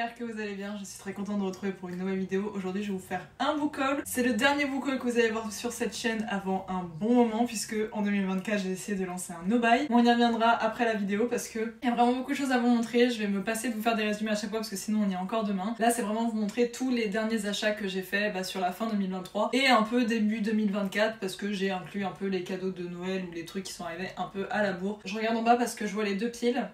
j'espère que vous allez bien, je suis très contente de vous retrouver pour une nouvelle vidéo. Aujourd'hui je vais vous faire un book haul. C'est le dernier book haul que vous allez voir sur cette chaîne avant un bon moment, puisque en 2024 j'ai décidé de lancer un no buy. On y reviendra après la vidéo parce que il y a vraiment beaucoup de choses à vous montrer. Je vais me passer de vous faire des résumés à chaque fois parce que sinon on y est encore demain. Là c'est vraiment vous montrer tous les derniers achats que j'ai fait sur la fin 2023 et un peu début 2024 parce que j'ai inclus un peu les cadeaux de Noël ou les trucs qui sont arrivés un peu à la bourre. Je regarde en bas parce que je vois les deux piles.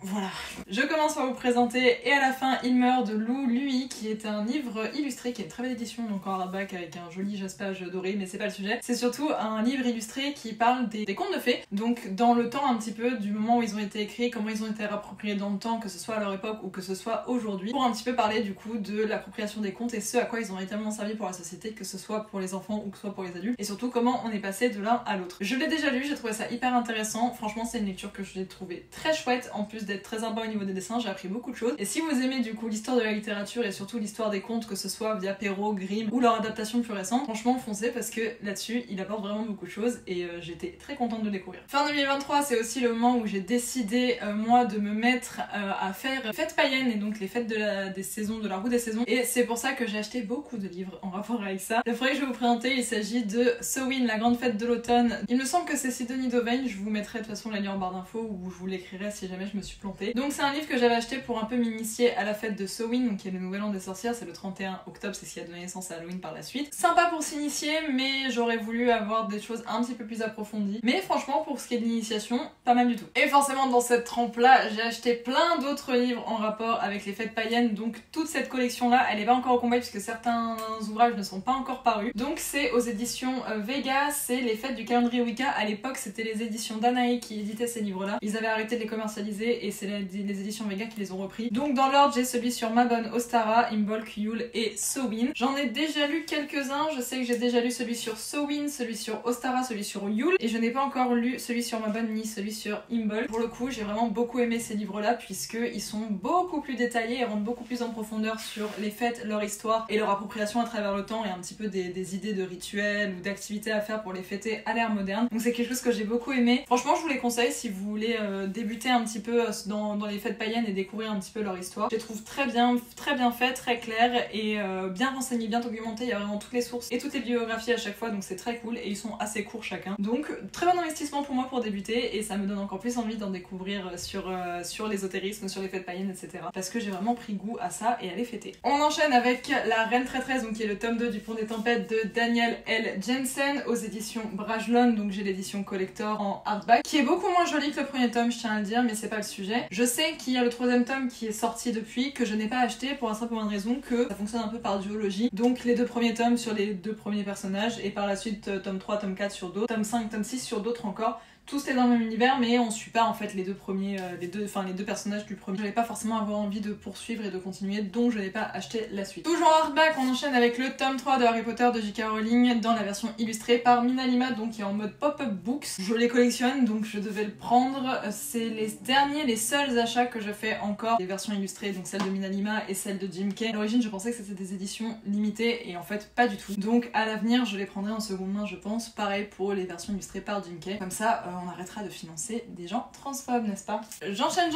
Voilà. Je commence par vous présenter Et à la fin il meurt de Lou Lui, qui est un livre illustré, qui est une très belle édition, donc en hardback avec un joli jaspage doré, mais c'est pas le sujet. C'est surtout un livre illustré qui parle des contes de fées, donc dans le temps un petit peu, du moment où ils ont été écrits, comment ils ont été appropriés dans le temps, que ce soit à leur époque ou que ce soit aujourd'hui, pour un petit peu parler du coup de l'appropriation des contes et ce à quoi ils ont réellement servi pour la société, que ce soit pour les enfants ou que ce soit pour les adultes, et surtout comment on est passé de l'un à l'autre. Je l'ai déjà lu, j'ai trouvé ça hyper intéressant, franchement c'est une lecture que j'ai trouvée très chouette, en plus d'être très sympa au niveau des dessins, j'ai appris beaucoup de choses. Et si vous aimez du coup l'histoire de la littérature et surtout l'histoire des contes, que ce soit via Perrault, Grimm ou leur adaptation plus récente, franchement foncez parce que là-dessus il apporte vraiment beaucoup de choses et j'étais très contente de le découvrir. Fin 2023 c'est aussi le moment où j'ai décidé moi de me mettre à faire fêtes païennes et donc les fêtes des saisons, de la roue des saisons, et c'est pour ça que j'ai acheté beaucoup de livres en rapport avec ça. Le premier que je vais vous présenter, il s'agit de Samhain, la grande fête de l'automne. Il me semble que c'est Sidonie Dauvain, je vous mettrai de toute façon la lien en barre d'infos ou je vous l'écrirai si jamais je me suis plantée. Donc c'est un livre que j'avais acheté pour un peu m'initier à la fête de Samhain, donc qui est le nouvel an des sorcières, c'est le 31 octobre, c'est ce qui a donné naissance à Halloween par la suite. Sympa pour s'initier, mais j'aurais voulu avoir des choses un petit peu plus approfondies. Mais franchement, pour ce qui est de l'initiation, pas mal du tout. Et forcément, dans cette trempe-là, j'ai acheté plein d'autres livres en rapport avec les fêtes païennes, donc toute cette collection-là, elle est pas encore au complet puisque certains ouvrages ne sont pas encore parus. Donc c'est aux éditions Vega, c'est les fêtes du calendrier Wicca. À l'époque, c'était les éditions Danae qui éditaient ces livres-là. Ils avaient arrêté de les commercialiser et c'est les éditions Vega qui les ont repris. Donc dans l'ordre, j'ai celui sur Ma Bonne Ostara, Imbolc, Yule et Samhain. J'en ai déjà lu quelques-uns, je sais que j'ai déjà lu celui sur Samhain, celui sur Ostara, celui sur Yule, et je n'ai pas encore lu celui sur Ma Bonne ni celui sur Imbolc. Pour le coup, j'ai vraiment beaucoup aimé ces livres-là puisqu'ils sont beaucoup plus détaillés et rentrent beaucoup plus en profondeur sur les fêtes, leur histoire et leur appropriation à travers le temps et un petit peu des idées de rituels ou d'activités à faire pour les fêter à l'ère moderne. Donc c'est quelque chose que j'ai beaucoup aimé. Franchement, je vous les conseille si vous voulez débuter un petit peu dans les fêtes païennes et découvrir un petit peu leur histoire. Je les trouve très bien fait, très clair et bien renseigné, bien documenté. Il y a vraiment toutes les sources et toutes les biographies à chaque fois, donc c'est très cool et ils sont assez courts chacun. Donc très bon investissement pour moi pour débuter et ça me donne encore plus envie d'en découvrir sur l'ésotérisme, sur les fêtes païennes, etc. Parce que j'ai vraiment pris goût à ça et à les fêter. On enchaîne avec La Reine Traîtresse, donc qui est le tome 2 du Pont des Tempêtes de Daniel L. Jensen aux éditions Brajlon, donc j'ai l'édition collector en hardback, qui est beaucoup moins jolie que le premier tome, je tiens à le dire, mais c'est pas le sujet. Je sais qu'il y a le troisième tome qui est sorti depuis, que je n'ai pas acheté pour la simple bonne raison que ça fonctionne un peu par duologie, donc les deux premiers tomes sur les deux premiers personnages et par la suite tome 3, tome 4 sur d'autres, tome 5, tome 6 sur d'autres encore. Tous est dans le même univers mais on suit pas en fait les deux premiers, les deux personnages du premier. Je n'allais pas forcément avoir envie de poursuivre et de continuer, donc je n'ai pas acheté la suite. Toujours en hardback, on enchaîne avec le tome 3 de Harry Potter de J.K. Rowling dans la version illustrée par Minalima, donc qui est en mode pop-up books. Je les collectionne donc je devais le prendre. C'est les seuls achats que je fais encore, les versions illustrées, donc celle de Minalima et celle de Jim Kay. À l'origine je pensais que c'était des éditions limitées et en fait pas du tout. Donc à l'avenir je les prendrai en seconde main je pense, pareil pour les versions illustrées par Jim Kay. Comme ça on arrêtera de financer des gens transphobes, n'est-ce pas? J'enchaîne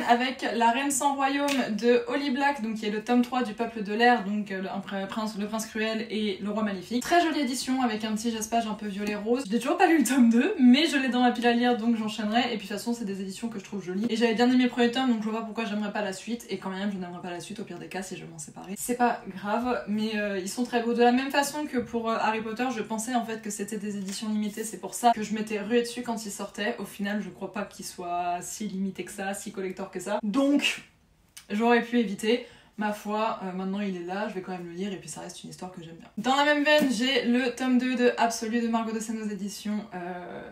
avec La Reine sans Royaume de Holly Black, donc qui est le tome 3 du Peuple de l'air, donc le prince cruel et le roi maléfique. Très jolie édition avec un petit jaspage un peu violet rose. J'ai toujours pas lu le tome 2, mais je l'ai dans ma pile à lire donc j'enchaînerai. Et puis de toute façon c'est des éditions que je trouve jolies. Et j'avais bien aimé le premier tome donc je vois pas pourquoi j'aimerais pas la suite. Et quand même je n'aimerais pas la suite au pire des cas si je m'en séparais. C'est pas grave, mais ils sont très beaux. De la même façon que pour Harry Potter, je pensais en fait que c'était des éditions limitées. C'est pour ça que je m'étais ruée dessus quand ils sortaient. Au final je crois pas qu'il soit si limité que ça, si collector que ça. Donc j'aurais pu éviter. Ma foi, maintenant il est là, je vais quand même le lire et puis ça reste une histoire que j'aime bien. Dans la même veine, j'ai le tome 2 de Absolu de Margot Dosset aux éditions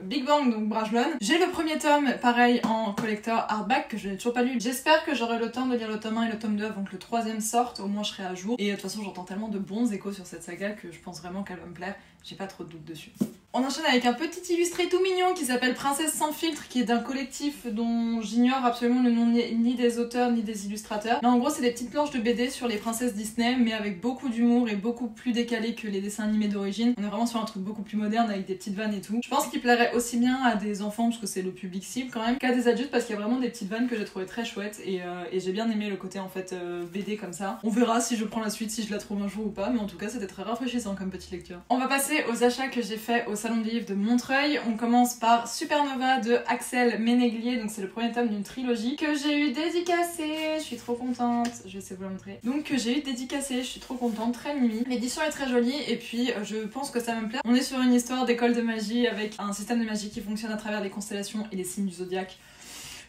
Big Bang, donc Brajlon. J'ai le premier tome, pareil, en collector hardback, que je n'ai toujours pas lu. J'espère que j'aurai le temps de lire le tome 1 et le tome 2 avant que le troisième sorte, au moins je serai à jour. Et de toute façon, j'entends tellement de bons échos sur cette saga que je pense vraiment qu'elle va me plaire. j'ai pas trop de doute dessus. On enchaîne avec un petit illustré tout mignon qui s'appelle Princesse sans filtre, qui est d'un collectif dont j'ignore absolument le nom ni des auteurs ni des illustrateurs. Mais en gros c'est des petites planches de BD sur les princesses Disney, mais avec beaucoup d'humour et beaucoup plus décalé que les dessins animés d'origine. On est vraiment sur un truc beaucoup plus moderne avec des petites vannes et tout. Je pense qu'il plairait aussi bien à des enfants, parce que c'est le public cible quand même, qu'à des adultes, parce qu'il y a vraiment des petites vannes que j'ai trouvé très chouettes et j'ai bien aimé le côté en fait BD comme ça. On verra si je prends la suite, si je la trouve un jour ou pas, mais en tout cas c'était très rafraîchissant comme petite lecture. On va passer aux achats que j'ai fait au Salon du Livre de Montreuil. On commence par Supernova de Axel Ménéglier, donc c'est le premier tome d'une trilogie que j'ai eu dédicacé, je suis trop contente, je vais essayer de vous la montrer. Donc que j'ai eu dédicacé, je suis trop contente, très mimi. L'édition est très jolie et puis je pense que ça va me plaire. On est sur une histoire d'école de magie avec un système de magie qui fonctionne à travers les constellations et les signes du zodiaque.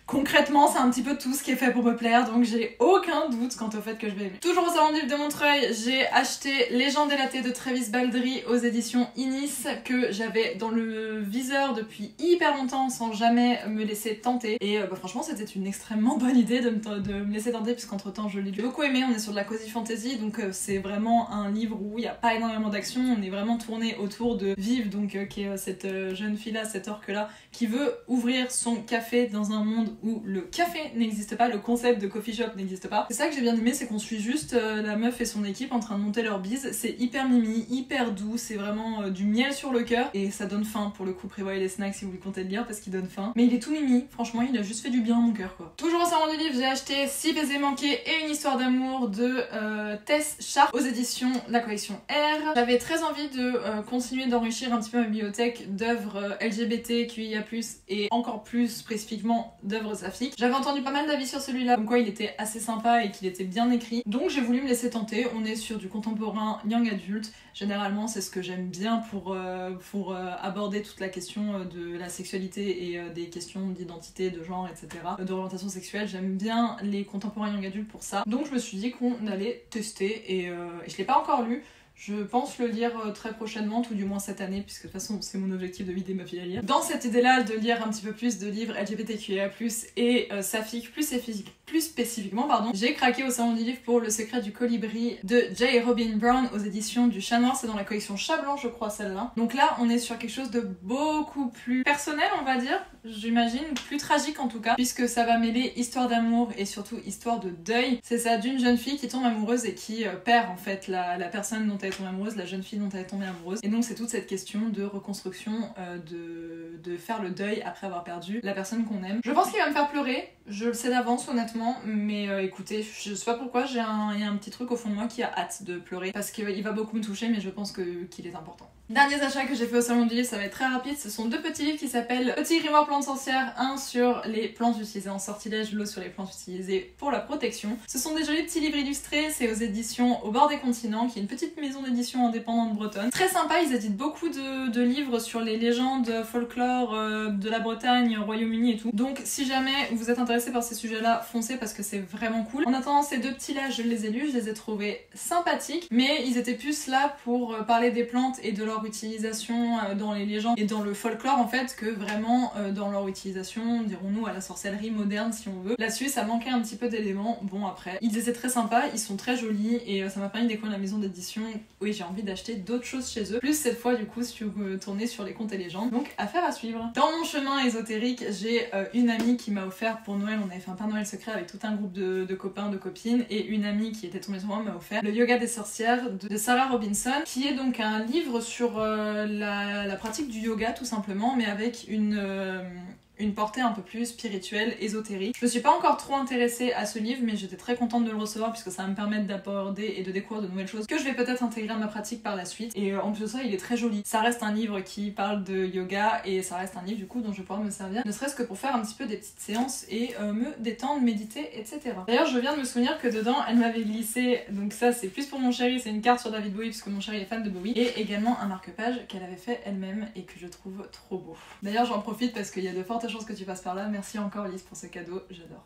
Concrètement, c'est un petit peu tout ce qui est fait pour me plaire, donc j'ai aucun doute quant au fait que je vais aimer. Toujours au Salon du Livre de Montreuil, j'ai acheté Légende délatée de Travis Baldree aux éditions Inis, que j'avais dans le viseur depuis hyper longtemps sans jamais me laisser tenter. Et franchement, c'était une extrêmement bonne idée de me laisser tenter, puisqu'entre temps je l'ai beaucoup aimé. On est sur de la cozy fantasy, donc c'est vraiment un livre où il n'y a pas énormément d'action. On est vraiment tourné autour de Viv, donc qui est cette jeune fille là, cette orque là, qui veut ouvrir son café dans un monde où le café n'existe pas, le concept de coffee shop n'existe pas. C'est ça que j'ai bien aimé, c'est qu'on suit juste la meuf et son équipe en train de monter leur bise. C'est hyper mimi, hyper doux, c'est vraiment du miel sur le cœur et ça donne faim pour le coup. Prévoyez les snacks si vous lui comptez le lire parce qu'il donne faim. Mais il est tout mimi, franchement il a juste fait du bien à mon cœur quoi. Toujours au Salon du Livre, j'ai acheté 6 baisers manqués et une histoire d'amour de Tess Sharp aux éditions de la collection R. J'avais très envie de continuer d'enrichir un petit peu ma bibliothèque d'œuvres LGBTQIA+, et encore plus spécifiquement d'œuvres saphiques. J'avais entendu pas mal d'avis sur celui-là, comme quoi il était assez sympa et qu'il était bien écrit, donc j'ai voulu me laisser tenter. On est sur du contemporain young adulte, généralement c'est ce que j'aime bien pour aborder toute la question de la sexualité et des questions d'identité, de genre, etc., d'orientation sexuelle. J'aime bien les contemporains young adultes pour ça, donc je me suis dit qu'on allait tester et je l'ai pas encore lu. Je pense le lire très prochainement, tout du moins cette année, puisque de toute façon c'est mon objectif de vider ma fille à lire. Dans cette idée-là de lire un petit peu plus de livres LGBTQIA+, et saphiques, plus spécifiquement, pardon, j'ai craqué au Salon du Livre pour Le Secret du Colibri de J. Robin Brown aux éditions du Chat Noir. C'est dans la collection Chat Blanc, je crois, celle-là. Donc là, on est sur quelque chose de beaucoup plus personnel, on va dire, j'imagine, plus tragique en tout cas, puisque ça va mêler histoire d'amour et surtout histoire de deuil. C'est ça, d'une jeune fille qui tombe amoureuse et qui perd en fait la personne dont elle est tombée amoureuse, la jeune fille dont elle est tombée amoureuse. Et donc c'est toute cette question de reconstruction, de faire le deuil après avoir perdu la personne qu'on aime. Je pense qu'il va me faire pleurer, je le sais d'avance honnêtement, mais écoutez, je sais pas pourquoi, il y a un petit truc au fond de moi qui a hâte de pleurer, parce qu'il va beaucoup me toucher, mais je pense qu'il est important. Derniers achats que j'ai fait au Salon du Livre, ça va être très rapide, ce sont 2 petits livres qui s'appellent Petit grimoire plantes sorcières, un sur les plantes utilisées en sortilège, l'autre sur les plantes utilisées pour la protection. Ce sont des jolis petits livres illustrés, c'est aux éditions Au bord des continents, qui est une petite maison d'édition indépendante bretonne. Très sympa, ils éditent beaucoup de livres sur les légendes, folklore de la Bretagne, Royaume-Uni et tout. Donc si jamais vous êtes intéressé par ces sujets-là, foncez parce que c'est vraiment cool. En attendant, ces 2 petits-là, je les ai lus, je les ai trouvés sympathiques, mais ils étaient plus là pour parler des plantes et de leur utilisation dans les légendes et dans le folklore en fait, que vraiment dans leur utilisation, dirons-nous, à la sorcellerie moderne si on veut. Là-dessus, ça manquait un petit peu d'éléments. Bon après, ils étaient très sympas, ils sont très jolis et ça m'a permis de découvrir la maison d'édition. Oui, j'ai envie d'acheter d'autres choses chez eux. Plus cette fois du coup tourner sur les contes et légendes. Donc affaire à suivre. Dans mon chemin ésotérique, j'ai une amie qui m'a offert pour Noël, on avait fait un Père Noël secret avec tout un groupe de copains, de copines, et une amie qui était tombée sur moi m'a offert Le Yoga des sorcières de Sarah Robinson, qui est donc un livre sur la pratique du yoga tout simplement, mais avec une portée un peu plus spirituelle, ésotérique. Je me suis pas encore trop intéressée à ce livre, mais j'étais très contente de le recevoir puisque ça va me permettre d'aborder et de découvrir de nouvelles choses que je vais peut-être intégrer à ma pratique par la suite. Et en plus de ça, il est très joli. Ça reste un livre qui parle de yoga et ça reste un livre du coup dont je vais pouvoir me servir, ne serait-ce que pour faire un petit peu des petites séances et me détendre, méditer, etc. D'ailleurs, je viens de me souvenir que dedans, elle m'avait glissé, donc ça c'est plus pour mon chéri, c'est une carte sur David Bowie puisque mon chéri est fan de Bowie, et également un marque-page qu'elle avait fait elle-même et que je trouve trop beau. D'ailleurs, j'en profite parce qu'il y a de fortes chances que tu passes par là. Merci encore Lise pour ce cadeau, j'adore.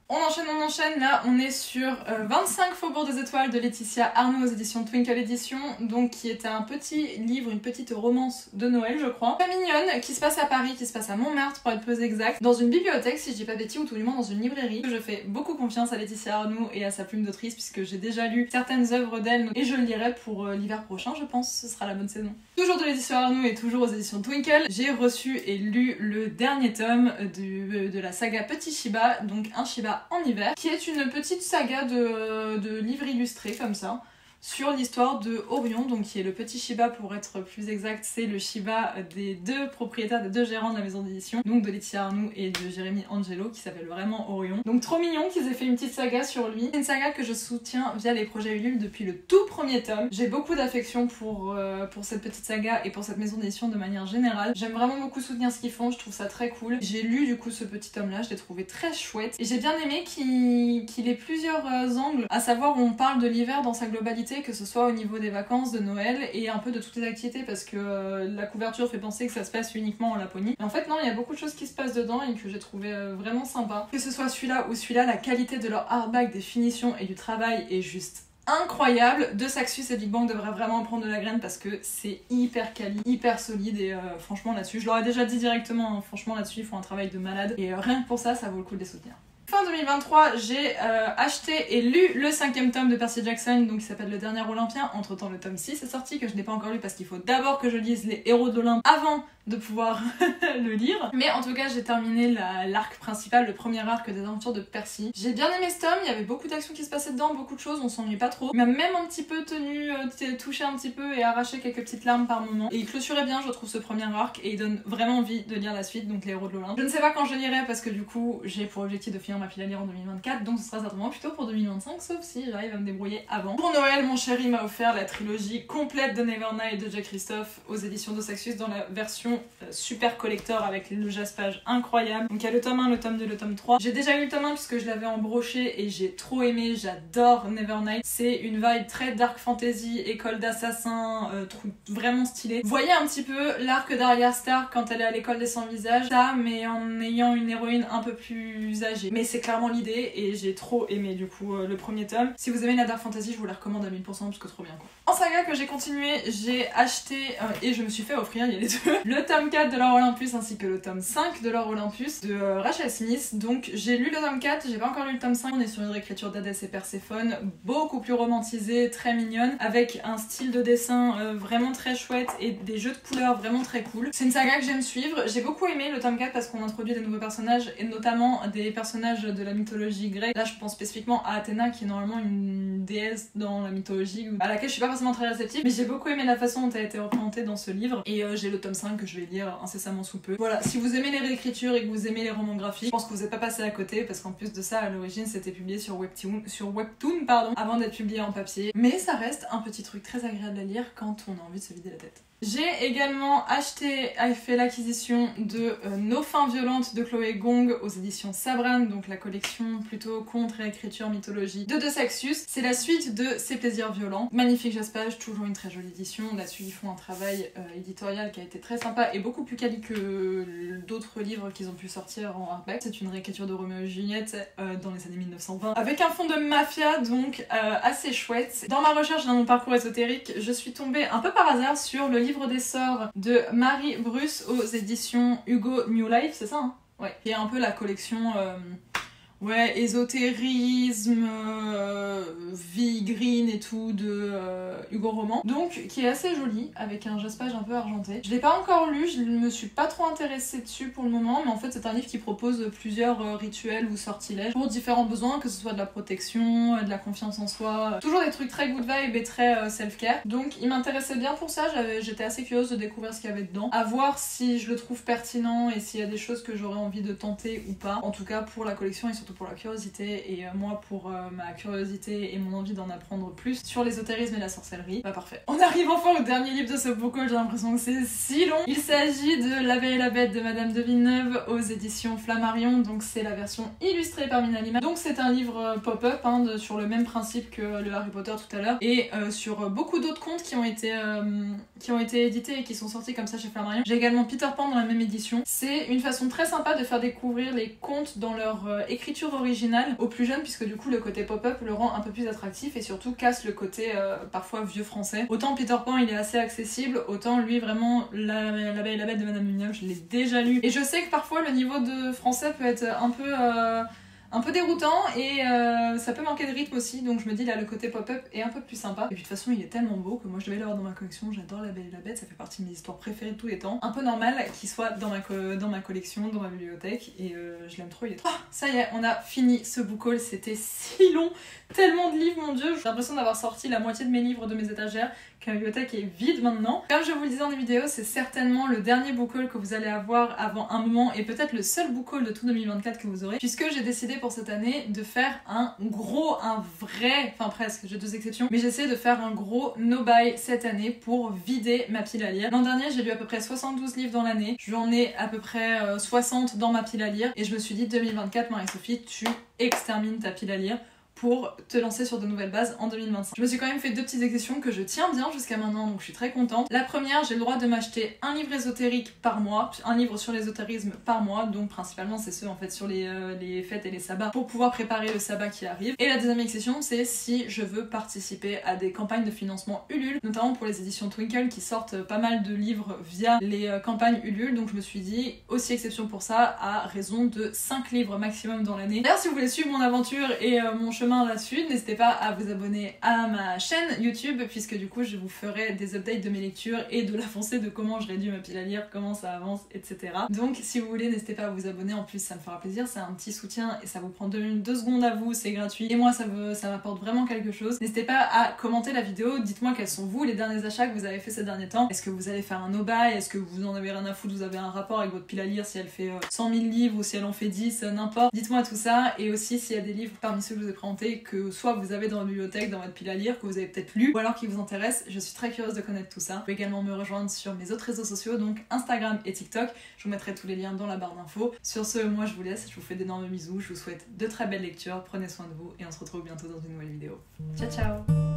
On enchaîne, là on est sur 25 Faubourg des Étoiles de Laetitia Arnoux aux éditions Twinkle Edition, donc qui était un petit livre, une petite romance de Noël je crois, très mignonne, qui se passe à Paris, qui se passe à Montmartre pour être plus exact, dans une bibliothèque si je dis pas de bêtises, ou tout du moins dans une librairie. Je fais beaucoup confiance à Laetitia Arnoux et à sa plume d'autrice puisque j'ai déjà lu certaines œuvres d'elle et je le lirai pour l'hiver prochain je pense, ce sera la bonne saison. Toujours de Laetitia Arnoux et toujours aux éditions Twinkle, j'ai reçu et lu le dernier tome de la saga Petit Shiba, donc un Shiba en hiver, qui est une petite saga de livres illustrés comme ça, sur l'histoire de Orion, donc qui est le petit Shiba pour être plus exact, c'est le Shiba des deux propriétaires, des deux gérants de la maison d'édition, donc de Laetitia Arnoux et de Jérémy Angelo, qui s'appelle vraiment Orion. Donc trop mignon qu'ils aient fait une petite saga sur lui. C'est une saga que je soutiens via les projets Ulule depuis le tout premier tome. J'ai beaucoup d'affection pour cette petite saga et pour cette maison d'édition de manière générale. J'aime vraiment beaucoup soutenir ce qu'ils font, je trouve ça très cool. J'ai lu du coup ce petit tome là, je l'ai trouvé très chouette et j'ai bien aimé qu'il ait plusieurs angles, à savoir où on parle de l'hiver dans sa globalité, que ce soit au niveau des vacances, de Noël et un peu de toutes les activités parce que la couverture fait penser que ça se passe uniquement en Laponie. Mais en fait non, il y a beaucoup de choses qui se passent dedans et que j'ai trouvé vraiment sympa. Que ce soit celui-là ou celui-là, la qualité de leur hardback, des finitions et du travail est juste incroyable. De Saxus et Big Bang devraient vraiment en prendre de la graine parce que c'est hyper quali, hyper solide et franchement là-dessus, je leur ai déjà dit directement, hein, franchement là-dessus ils font un travail de malade et rien que pour ça, ça vaut le coup de les soutenir. Fin 2023, j'ai acheté et lu le 5e tome de Percy Jackson, donc qui s'appelle Le Dernier Olympien. Entre temps, le tome 6 est sorti, que je n'ai pas encore lu parce qu'il faut d'abord que je lise les héros de l'Olympe avant de pouvoir le lire. Mais en tout cas, j'ai terminé l'arc principal, le premier arc des aventures de Percy. J'ai bien aimé ce tome, il y avait beaucoup d'actions qui se passaient dedans, beaucoup de choses, on s'ennuie pas trop. Il m'a même un petit peu touché un petit peu et arraché quelques petites larmes par moment. Et il clôturait bien, je trouve, ce premier arc et il donne vraiment envie de lire la suite, donc les héros de l'Olympe. Je ne sais pas quand je lirai parce que du coup, j'ai pour objectif de finir ma file à lire en 2024, donc ce sera certainement plutôt pour 2025, sauf si j'arrive à me débrouiller avant. Pour Noël, mon chéri m'a offert la trilogie complète de Nevernight de Jack Christophe aux éditions de Saxus dans la version super collector avec le jaspage incroyable. Donc il y a le tome 1, le tome 2, le tome 3. J'ai déjà eu le tome 1 puisque je l'avais en brochet et j'ai trop aimé, j'adore Nevernight. C'est une vibe très dark fantasy, école d'assassins, truc vraiment stylé. Vous voyez un petit peu l'arc d'Arya Stark quand elle est à l'école des 100 visages, ça mais en ayant une héroïne un peu plus âgée. Mais c'est clairement l'idée et j'ai trop aimé du coup le premier tome. Si vous aimez la dark fantasy, je vous la recommande à 1000% parce que trop bien quoi. En saga que j'ai continué, j'ai acheté et je me suis fait offrir, il y a les deux, le tome 4 de l'Or Olympus ainsi que le tome 5 de l'Or Olympus de Rachel Smith. Donc j'ai lu le tome 4, j'ai pas encore lu le tome 5. On est sur une réécriture d'Hadès et Perséphone, beaucoup plus romantisée, très mignonne, avec un style de dessin vraiment très chouette et des jeux de couleurs vraiment très cool. C'est une saga que j'aime suivre. J'ai beaucoup aimé le tome 4 parce qu'on introduit des nouveaux personnages et notamment des personnages de la mythologie grecque. Là je pense spécifiquement à Athéna qui est normalement une déesse dans la mythologie à laquelle je suis pas forcément très réceptive, mais j'ai beaucoup aimé la façon dont elle a été représentée dans ce livre et j'ai le tome 5 que je vais lire incessamment sous peu. Voilà, si vous aimez les réécritures et que vous aimez les romans graphiques, je pense que vous n'êtes pas passé à côté parce qu'en plus de ça, à l'origine c'était publié sur Webtoon avant d'être publié en papier, mais ça reste un petit truc très agréable à lire quand on a envie de se vider la tête. J'ai également fait l'acquisition de Nos fins violentes de Chloé Gong aux éditions Sabran, donc la collection plutôt conte, réécriture, mythologie de Saxus. C'est la suite de Ses plaisirs violents. Magnifique jaspage, toujours une très jolie édition. Là-dessus, ils font un travail éditorial qui a été très sympa et beaucoup plus quali que d'autres livres qu'ils ont pu sortir en hardback. C'est une réécriture de Roméo et Juliette dans les années 1920, avec un fond de mafia, donc assez chouette. Dans ma recherche dans mon parcours ésotérique, je suis tombée un peu par hasard sur le livre des sorts de Marie Bruce aux éditions Hugo New Life, c'est ça hein? Ouais. Qui est un peu la collection ouais, ésotérisme, vie green et tout de Hugo Roman. Donc, qui est assez joli, avec un jaspage un peu argenté. Je l'ai pas encore lu, je me suis pas trop intéressée dessus pour le moment, mais en fait c'est un livre qui propose plusieurs rituels ou sortilèges pour différents besoins, que ce soit de la protection, de la confiance en soi, toujours des trucs très good vibe et très self-care. Donc il m'intéressait bien pour ça, j'étais assez curieuse de découvrir ce qu'il y avait dedans. À voir si je le trouve pertinent et s'il y a des choses que j'aurais envie de tenter ou pas. En tout cas pour la collection et surtout pour la curiosité et moi pour ma curiosité et mon envie d'en apprendre plus sur l'ésotérisme et la sorcellerie. Bah parfait. On arrive enfin au dernier livre de ce book haul, j'ai l'impression que c'est si long. Il s'agit de La Belle et la Bête de Madame de Villeneuve aux éditions Flammarion, donc c'est la version illustrée par Mina Lima. Donc c'est un livre pop-up hein, sur le même principe que le Harry Potter tout à l'heure et sur beaucoup d'autres contes qui ont été édités et qui sont sortis comme ça chez Flammarion. J'ai également Peter Pan dans la même édition. C'est une façon très sympa de faire découvrir les contes dans leur écriture lecture originale aux plus jeunes, puisque du coup le côté pop-up le rend un peu plus attractif et surtout casse le côté parfois vieux français. Autant Peter Pan il est assez accessible, autant lui vraiment La Belle et la Bête de Madame Mignonne, je l'ai déjà lu. Et je sais que parfois le niveau de français peut être un peu déroutant et ça peut manquer de rythme aussi, donc je me dis là le côté pop-up est un peu plus sympa. Et puis de toute façon il est tellement beau que moi je devais l'avoir dans ma collection, j'adore La Belle et la Bête, ça fait partie de mes histoires préférées de tous les temps. Un peu normal qu'il soit dans ma collection, dans ma bibliothèque, et je l'aime trop, il est trop... Oh, ça y est, on a fini ce book haul, c'était si long, tellement de livres mon dieu, j'ai l'impression d'avoir sorti la moitié de mes livres de mes étagères, que la bibliothèque est vide maintenant. Comme je vous le disais en des vidéos, c'est certainement le dernier book haul que vous allez avoir avant un moment et peut-être le seul book haul de tout 2024 que vous aurez, puisque j'ai décidé pour cette année de faire un vrai, enfin presque, j'ai 2 exceptions, mais j'essaie de faire un gros no-buy cette année pour vider ma pile à lire. L'an dernier j'ai lu à peu près 72 livres dans l'année, j'en ai à peu près 60 dans ma pile à lire et je me suis dit 2024 Marie-Sophie, tu extermines ta pile à lire pour te lancer sur de nouvelles bases en 2025. Je me suis quand même fait 2 petites exceptions que je tiens bien jusqu'à maintenant, donc je suis très contente. La première, j'ai le droit de m'acheter un livre ésotérique par mois, un livre sur l'ésotérisme par mois, donc principalement c'est ceux en fait sur les fêtes et les sabbats, pour pouvoir préparer le sabbat qui arrive. Et la deuxième exception, c'est si je veux participer à des campagnes de financement Ulule, notamment pour les éditions Twinkle qui sortent pas mal de livres via les campagnes Ulule, donc je me suis dit, aussi exception pour ça, à raison de 5 livres maximum dans l'année. D'ailleurs si vous voulez suivre mon aventure et mon chemin là-dessus, n'hésitez pas à vous abonner à ma chaîne YouTube, puisque du coup je vous ferai des updates de mes lectures et de l'avancée de comment je réduis ma pile à lire, comment ça avance, etc. Donc si vous voulez, n'hésitez pas à vous abonner, en plus ça me fera plaisir, c'est un petit soutien et ça vous prend 2 secondes à vous, c'est gratuit et moi ça m'apporte vraiment quelque chose. N'hésitez pas à commenter la vidéo, dites-moi quels sont vous les derniers achats que vous avez fait ces derniers temps. Est-ce que vous allez faire un no-buy, est-ce que vous en avez rien à foutre, vous avez un rapport avec votre pile à lire, si elle fait 100 000 livres ou si elle en fait 10, n'importe. Dites-moi tout ça, et aussi s'il y a des livres parmi ceux que je vous ai présentés que soit vous avez dans la bibliothèque, dans votre pile à lire, que vous avez peut-être lu, ou alors qui vous intéresse, je suis très curieuse de connaître tout ça. Vous pouvez également me rejoindre sur mes autres réseaux sociaux, donc Instagram et TikTok, je vous mettrai tous les liens dans la barre d'infos. Sur ce, moi je vous laisse, je vous fais d'énormes bisous, je vous souhaite de très belles lectures, prenez soin de vous, et on se retrouve bientôt dans une nouvelle vidéo. Ciao ciao.